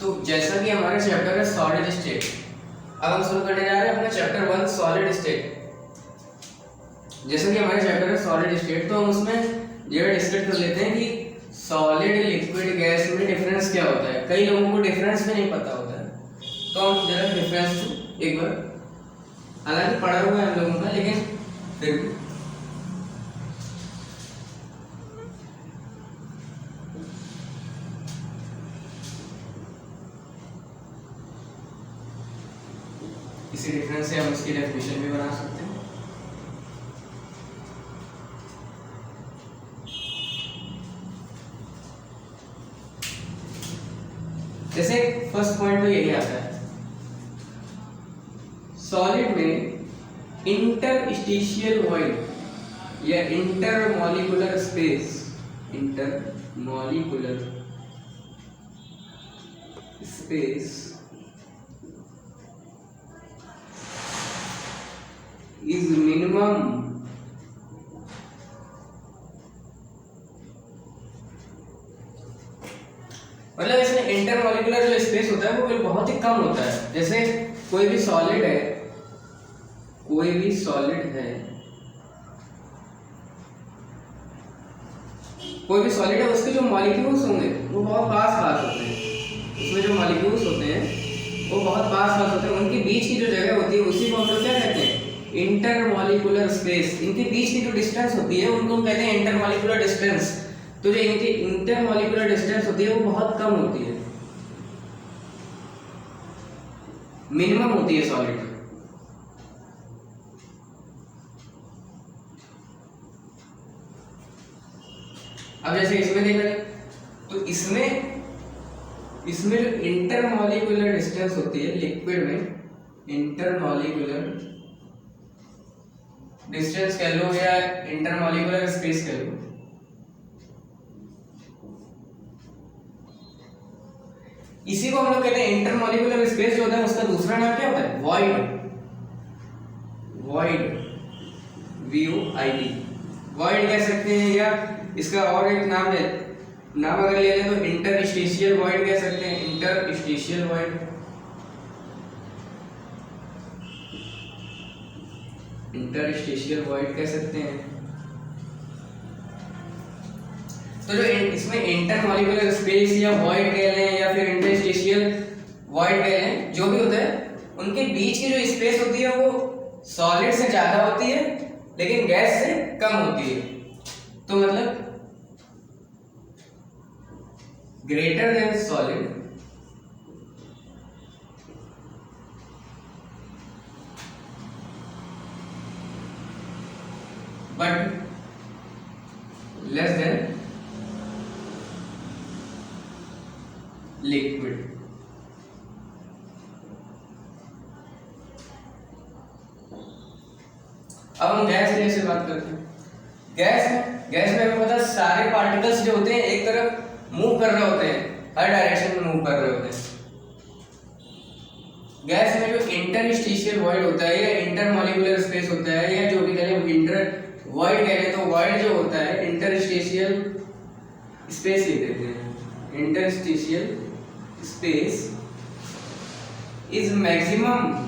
तो जैसा कि हमारा चैप्टर है सॉलिड स्टेट, अब हम शुरू करने जा रहे हैं अपना चैप्टर 1 सॉलिड स्टेट। जैसा कि हमारा चैप्टर है सॉलिड स्टेट, तो हम उसमें ये डिस्कस कर लेते हैं कि सॉलिड लिक्विड गैस में डिफरेंस क्या होता है। कई लोगों को डिफरेंस भी नहीं पता होता है, तो हम जरा डिफरेंस एक बार, हालांकि पढ़ा हुआ है हम लोगों का, लेकिन फिर भी इसी डिफरेंस से हम इसकी डेफिनेशन भी बना सकते हैं। जैसे फर्स्ट पॉइंट तो यही आता है, सॉलिड में इंटरस्टिशियल वॉइड या intermolecular space, intermolecular space is minimum मतलब इसमें इंटरमॉलिक्यूलर जो स्पेस होता है वो बहुत ही कम होता है। जैसे कोई भी सॉलिड है, कोई भी सॉलिड है, कोई भी सॉलिड है, उसके जो मॉलिक्यूल्स होंगे वो बहुत पास पास होते हैं। उसमें जो मॉलिक्यूल्स होते हैं वो बहुत पास पास होते हैं, उनके बीच की जो जगह होती है उसी को हम लोग क्या कहते हैं, इंटरमॉलिक्यूलर स्पेस। इनके बीच की जो डिस्टेंस होती है उनको कहते हैं इंटरमॉलिक्यूलर डिस्टेंस। तो जो इनकी इंटरमॉलिक्यूलर डिस्टेंस होती है वो बहुत कम होती है, मिनिमम होती है सॉलिड। अब जैसे इसमें देखा तो इसमें जो इंटरमॉलिक्यूलर डिस्टेंस होती है लिक्विड में, इंटरमॉलिक्यूलर डिस्टेंस कह लो या इंटरमॉलिक्यूलर स्पेस कह लो, इसी को हम लोग कहते हैं इंटरमॉलिक्यूलर स्पेस। जो होता है उसका दूसरा नाम क्या होता है, वॉइड, वॉइड, VOID, वॉइड कह सकते हैं, या इसका और एक नाम अगर ले लें तो इंटरस्टिशियल वॉइड कह सकते हैं, इंटरस्टिशियल वॉइड, इंटरस्टिशियल वॉइड कह सकते हैं। तो जो इसमें इंटरमॉलिक्यूलर स्पेस या वॉइड कह लें या फिर इंटरस्टिशियल वॉइड कह लें, जो भी होता है, उनके बीच की जो स्पेस होती है वो सॉलिड से ज्यादा होती है लेकिन गैस से कम होती है। तो मतलब greater than solid but less than liquid. अब हम गैस से बात करते हैं। गैस में हमें पता है सारे पार्टिकल्स जो होते हैं एक तरफ मूव कर रहे होते हैं, हर डायरेक्शन में मूव कर रहे होते हैं। गैस में जो इंटरस्टिशियल वॉइड होता है या इंटरमॉलिक्यूलर स्पेस होता है या जो भी कह लें इंटर वॉइड कह लें, तो वॉइड जो होता है इंटरस्टिशियल स्पेस लिख देते हैं। इंटरस्टिशियल स्पेस इज मैक्सिमम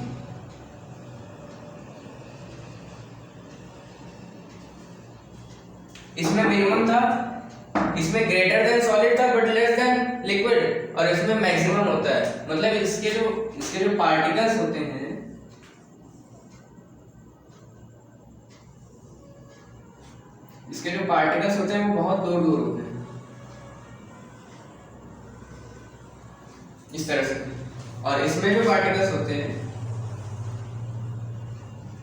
इसमें मिनिमम था, इसमें ग्रेटर देन सॉलिड था बट लेस देन लिक्विड, और इसमें मैक्सिमम होता है। मतलब इसके जो पार्टिकल्स होते हैं, इसके जो पार्टिकल्स होते हैं वो बहुत दूर दूर होते हैं, इस तरह से। और इसमें जो पार्टिकल्स होते हैं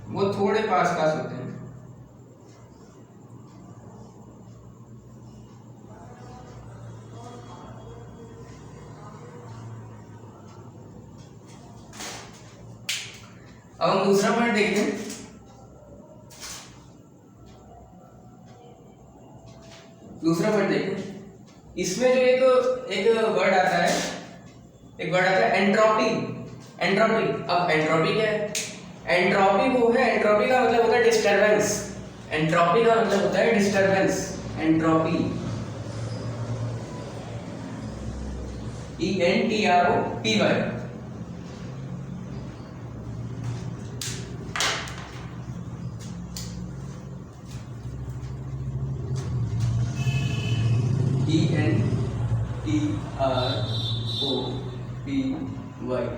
वो थोड़े पास पास होते हैं। अब हम दूसरा पॉइंट देखते हैं। दूसरा पॉइंट देखो, इसमें जो एक वर्ड आता है, एंट्रोपी। अब एंट्रोपी क्या है? एंट्रोपी वो है, एंट्रोपी का मतलब होता है डिस्टरबेंस। एंट्रोपी का मतलब होता है disturbance, entropy. ENTROPY। ENTROPY।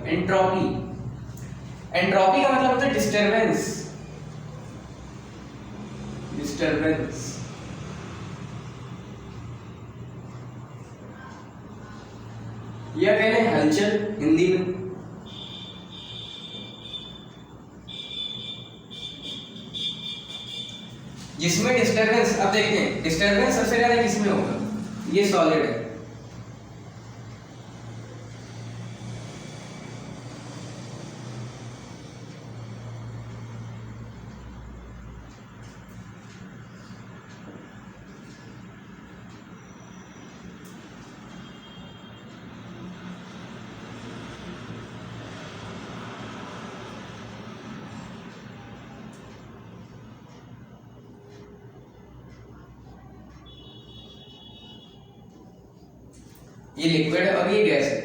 Entropy. Entropy का मतलब होता है डिस्टरबेंस। डिस्टरबेंस या कह लें हलचल हिंदी में। जिसमें डिस्टरबेंस, अब देखते हैं डिस्टरबेंस सबसे ज्यादा किसमें होगा। ये सॉलिड है, ये लिक्विड है और ये गैस है।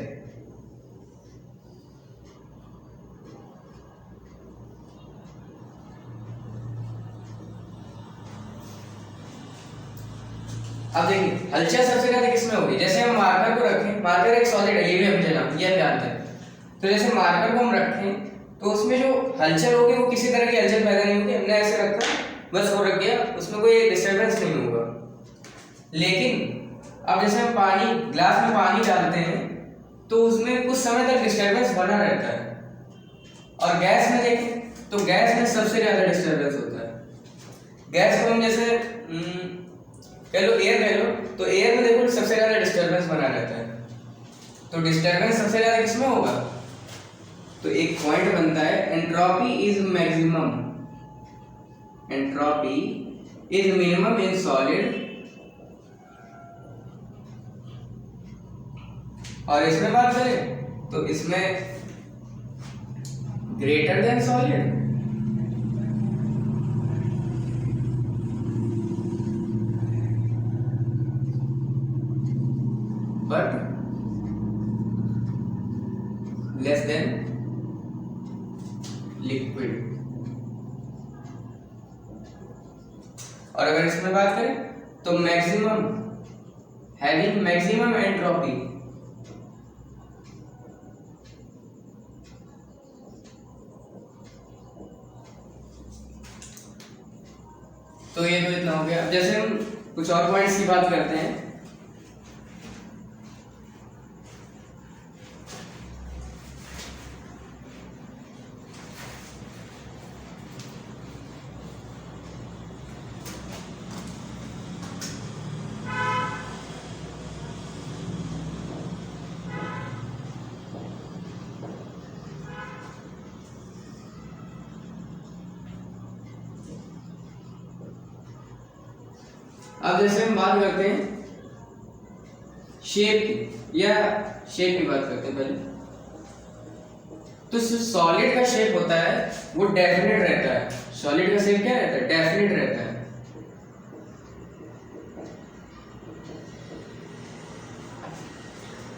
अब देखिए हलचल सबसे ज्यादा किसमें होगी। जैसे हम मार्कर को रखें, मार्कर एक सॉलिड है, ये भी हम जानते हैं। तो जैसे मार्कर को हम रखें तो उसमें जो हलचल होगी वो किसी तरह की हलचल पैदा नहीं होगी। हमने ऐसे रखा, बस वो रख गया, उसमें कोई डिस्टरबेंस नहीं होगा। लेकिन अब जैसे हम पानी, ग्लास में पानी डालते हैं तो उसमें कुछ समय तक डिस्टरबेंस बना रहता है। और गैस में देखें तो गैस में सबसे ज्यादा डिस्टरबेंस होता है। गैस को हम जैसे कह लो एयर कह लो, तो एयर में देखो सबसे ज्यादा डिस्टरबेंस बना रहता है। तो डिस्टरबेंस सबसे ज्यादा किसमें होगा। तो एक पॉइंट बनता है entropy is maximum, entropy is minimum in solid. और इसमें बात करें तो इसमें greater than solid, but less than liquid. और अगर इसमें बात करें तो मैक्सिमम, हैविंग मैक्सिमम एंट्रोपी, तो ये तो इतना हो गया। जैसे हम कुछ और पॉइंट्स की बात करते हैं। अब जैसे हम बात करते हैं शेप की, या शेप की बात करते हैं पहले। तो सॉलिड का शेप होता है वो डेफिनेट रहता है। सॉलिड का शेप क्या रहता है, डेफिनेट रहता है।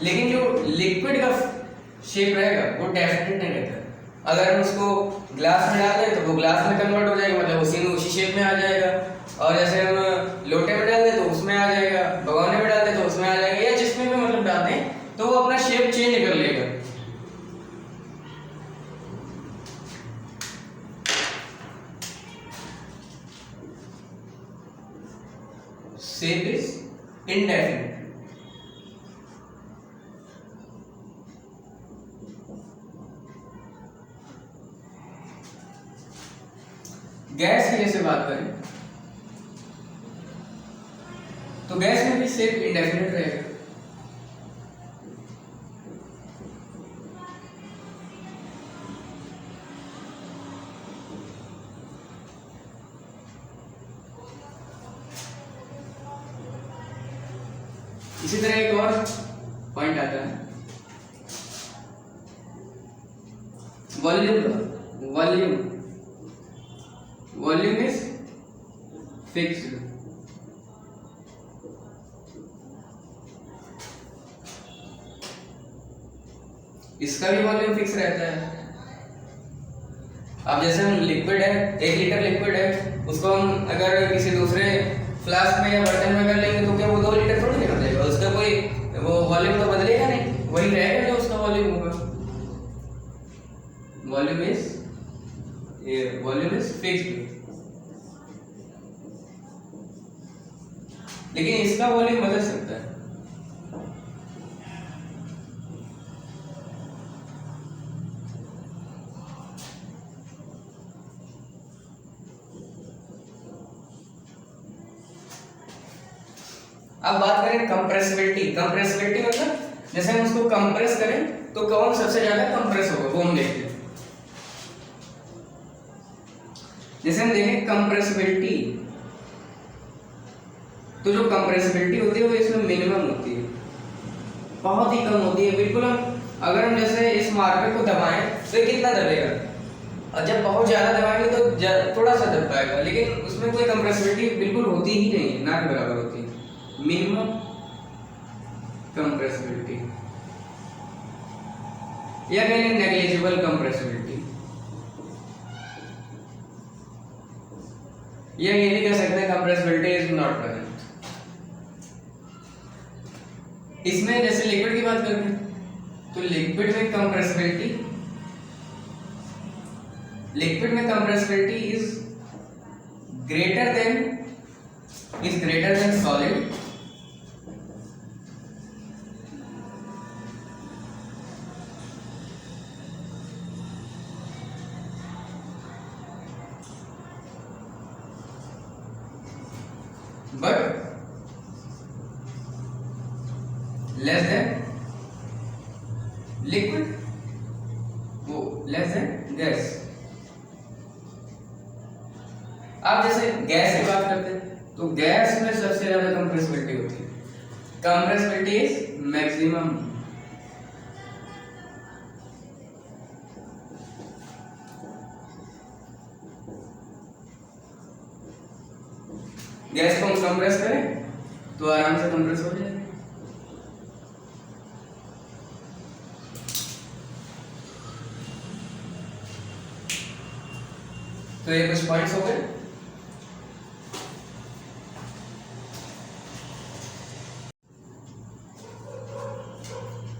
लेकिन जो लिक्विड का शेप रहेगा वो डेफिनेट नहीं रहता। अगर हम उसको ग्लास में डाल दें तो वो ग्लास में कन्वर्ट हो जाएगा, मतलब उसी शेप में आ जाएगा। और जैसे हम लोटे में डाल दें तो उसमें आ जाएगा, भगोने में डाल दें तो उसमें आ जाएगा, या जिसमें भी मतलब डाल दें तो वो अपना शेप चेंज कर लेगा। Shape is indefinite. गैस की जैसे बात करें तो गैस में भी शेप इंडेफिनिट रहेगा। इसी तरह एक और पॉइंट आता है वॉल्यूम। Volume is fixed. इसका भी वॉल्यूम फिक्स रहता है। अब जैसे हम लिक्विड है, 1 लीटर लिक्विड है, उसको हम अगर किसी दूसरे फ्लास्क में या बर्तन में कर लेंगे तो क्या वो 2 लीटर थोड़ी निकल जाएगा, उसका कोई वो वॉल्यूम तो बदलेगा नहीं, वही रहेगा जो उसका वॉल्यूम होगा। Volume is fixed. लेकिन इसका वॉल्यूम बदल सकता है। अब बात करें कंप्रेसिबिलिटी। कंप्रेसिबिलिटी मतलब जैसे हम उसको कंप्रेस करें तो कौन सबसे ज्यादा कंप्रेस होगा वो हम देखते हैं। जैसे हम देखें कंप्रेसिबिलिटी, तो जो कंप्रेसिबिलिटी होती है वो इसमें मिनिमम होती है, बहुत ही कम होती है। बिल्कुल हम अगर हम जैसे इस मार्कर को दबाएं तो ये कितना दबेगा, और जब बहुत ज्यादा दबाएंगे तो थोड़ा सा दब पाएगा, लेकिन उसमें कोई कंप्रेसिबिलिटी बिल्कुल होती ही नहीं है, ना के बराबर होती है। मिनिमम कंप्रेसिबिलिटी या कहें नेग्लिजिबल कंप्रेसिबिलिटी, या ये भी कह सकते हैं कंप्रेसिबिलिटी इज नॉट प्रेजेंट। इसमें जैसे लिक्विड की बात करते हैं तो लिक्विड में compressibility is greater than solid, but less than liquid, वो less than गैस। अब जैसे गैस की बात करते हैं तो गैस में सबसे ज्यादा कंप्रेसिबिलिटी होती है, कंप्रेसिबिलिटी इज मैक्सिमम। गैस को हम कंप्रेस करें तो आराम से कंप्रेस हो जाएगा। तो ये कुछ पॉइंट्स हो गए।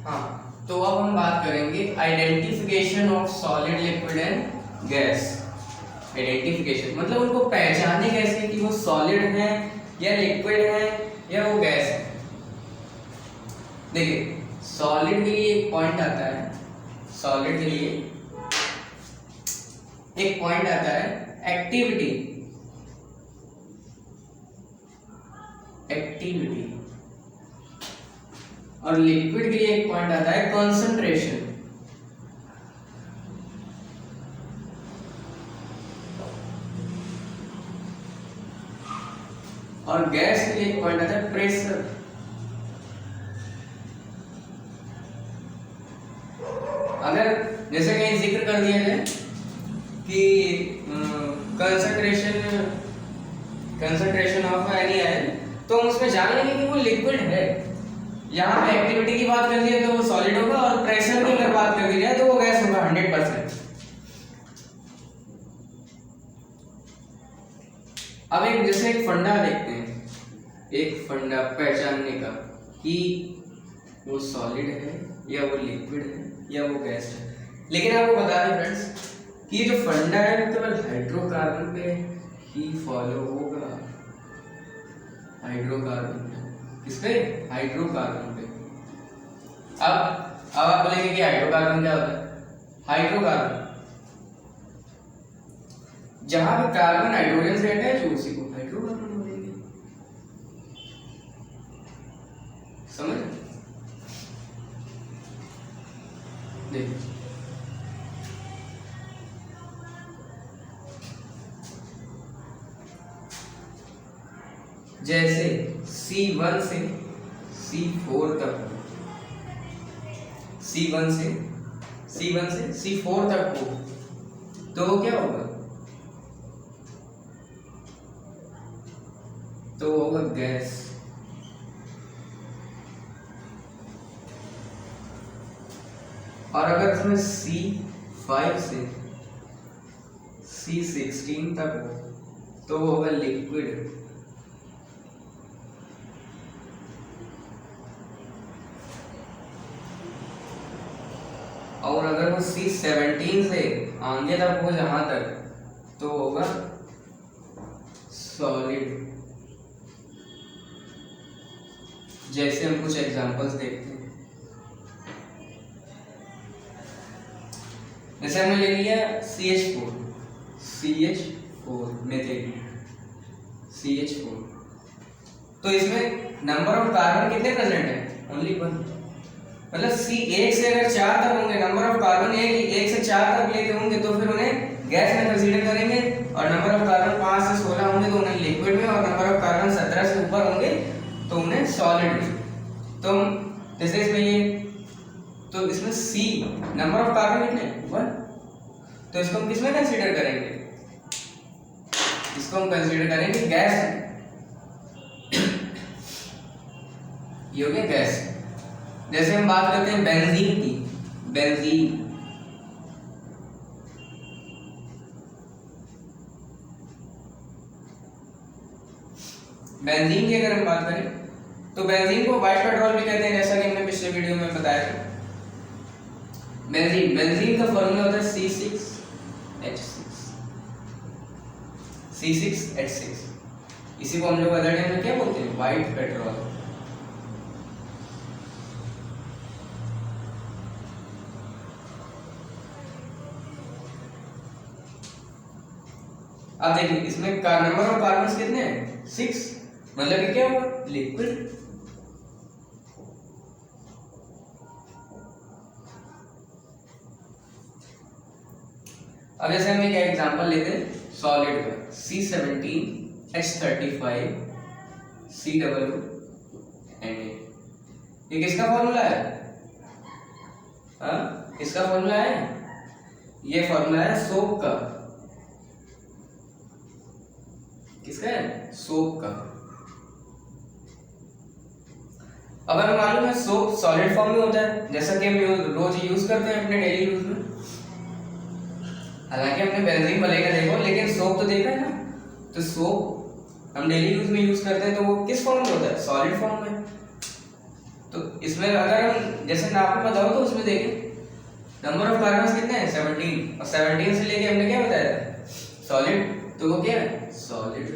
हाँ, तो अब हम बात करेंगे identification of solid, liquid and gas. Identification मतलब उनको पहचाने कैसे कि वो सॉलिड है या लिक्विड है या वो गैस है। देखिए सॉलिड के लिए एक पॉइंट आता है, सॉलिड के लिए एक पॉइंट आता है एक्टिविटी, और लिक्विड के लिए एक पॉइंट आता है कंसंट्रेशन। और गैस के लिए एक पॉइंट आता है प्रेशर। अगर जैसे कहीं जिक्र कर दिया जाए कि कंसंट्रेशन ऑफ एनी आयन, तो हम उसमें जान लेंगे कि वो लिक्विड है। यहाँ पे एक्टिविटी की बात कर दी है तो वो सॉलिड होगा, और प्रेशर की अगर बात कर दी जाए तो वो गैस होगा 100%। अब एक जैसे एक फंडा देखते हैं, एक फंडा पहचानने का कि वो सॉलिड है या वो लिक्विड है या वो गैस है। लेकिन आपको बता दें फ्रेंड्स कि ये जो फंडा है वो केवल हाइड्रोकार्बन पे ही फॉलो होगा। हाइड्रोकार्बन पे, किस पे? हाइड्रोकार्बन पे। अब आप बोलेंगे कि हाइड्रोकार्बन क्या होता है? हाइड्रोकार्बन जहां पे कार्बन हाइड्रोजन से अटैच हो उसी को हाइड्रोकार्बन बोलेंगे। समझ? देखिए जैसे C1 से C4 तक, C1 से C4 तक हो तो क्या होगा? तो होगा गैस। और अगर इसमें C5 से C16 तक हो तो वो होगा लिक्विड। और अगर वो C17 से आगे तक हो जहां तक तो होगा सॉलिड। जैसे हम कुछ एग्जांपल्स देखते हैं, जैसे हमने ले लिया CH4 मेथेन CH4, तो इसमें नंबर ऑफ कार्बन कितने प्रेजेंट है? ओनली 1। मतलब C1 से अगर 4 तक होंगे, नंबर ऑफ कार्बन 1 से 4 तक लेके होंगे तो फिर उन्हें गैस में कंसीडर करेंगे, और नंबर ऑफ कार्बन 5 से 16 होंगे तो उन्हें लिक्विड में, और नंबर ऑफ कार्बन 17 से ऊपर होंगे तो उन्हें सॉलिड में। तो जैसे इसमें ये, तो इसमें C नंबर ऑफ कार्बन कितने? 1, तो इसको हम किसमें कंसीडर करेंगे? इसको हम कंसीडर करेंगे गैस में। ये हो गया गैस। जैसे हम बात करते हैं बेंजीन की, बेंजीन की अगर हम बात करें तो बेंजीन को व्हाइट पेट्रोल भी कहते हैं, जैसा कि हमने पिछले वीडियो में बताया था। बेंजीन का फॉर्मूला होता है C6H6। इसी को हम लोग अदर नेम में क्या बोलते हैं? White petrol. अब देखिए इसमें नंबर ऑफ कार्बन्स कितने हैं? 6, मतलब कि क्या हुआ? लिक्विड। अब जैसे हम एक एग्जांपल लेते हैं सॉलिड का, C17H35COO Na। ये किसका फॉर्मूला है? किसका फॉर्मूला है? ये फॉर्मूला है सोप का। किसका है? सोप का। अब हमें मालूम है सोप सॉलिड फॉर्म में होता है, जैसा कि हम रोज यूज करते हैं अपने डेली यूज में। हालांकि हमने बेंजीन भले का देखो, लेकिन सोप तो देखा है ना। तो सोप हम डेली यूज में यूज करते हैं तो वो किस फॉर्म में होता है? सॉलिड फॉर्म में। तो इसमें अगर हम जैसे नाप में बताओ तो उसमें देखें नंबर ऑफ कार्बन्स कितने हैं? 17, और 17 से लेके हमने क्या बताया था? सॉलिड। तो वो क्या है? सॉलिड।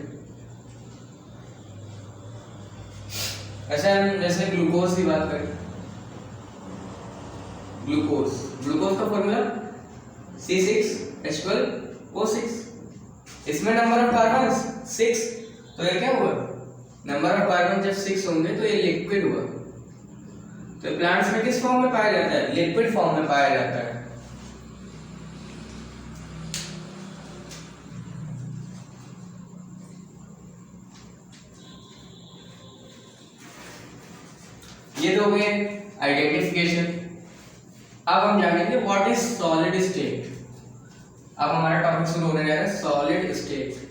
ऐसा हम जैसे ग्लूकोज की बात करें, ग्लूकोज का फॉर्मूला C6H12O6। इसमें नंबर ऑफ कार्बन 6, तो ये क्या हुआ? नंबर ऑफ कार्बन जब 6 होंगे तो ये लिक्विड हुआ। तो प्लांट्स में किस फॉर्म में पाया जाता है? लिक्विड फॉर्म में पाया जाता है। ये तो हो गए आइडेंटिफिकेशन। अब हम जानेंगे व्हाट इज सॉलिड स्टेट। अब हमारा टॉपिक शुरू होने जा रहा है सॉलिड स्टेट।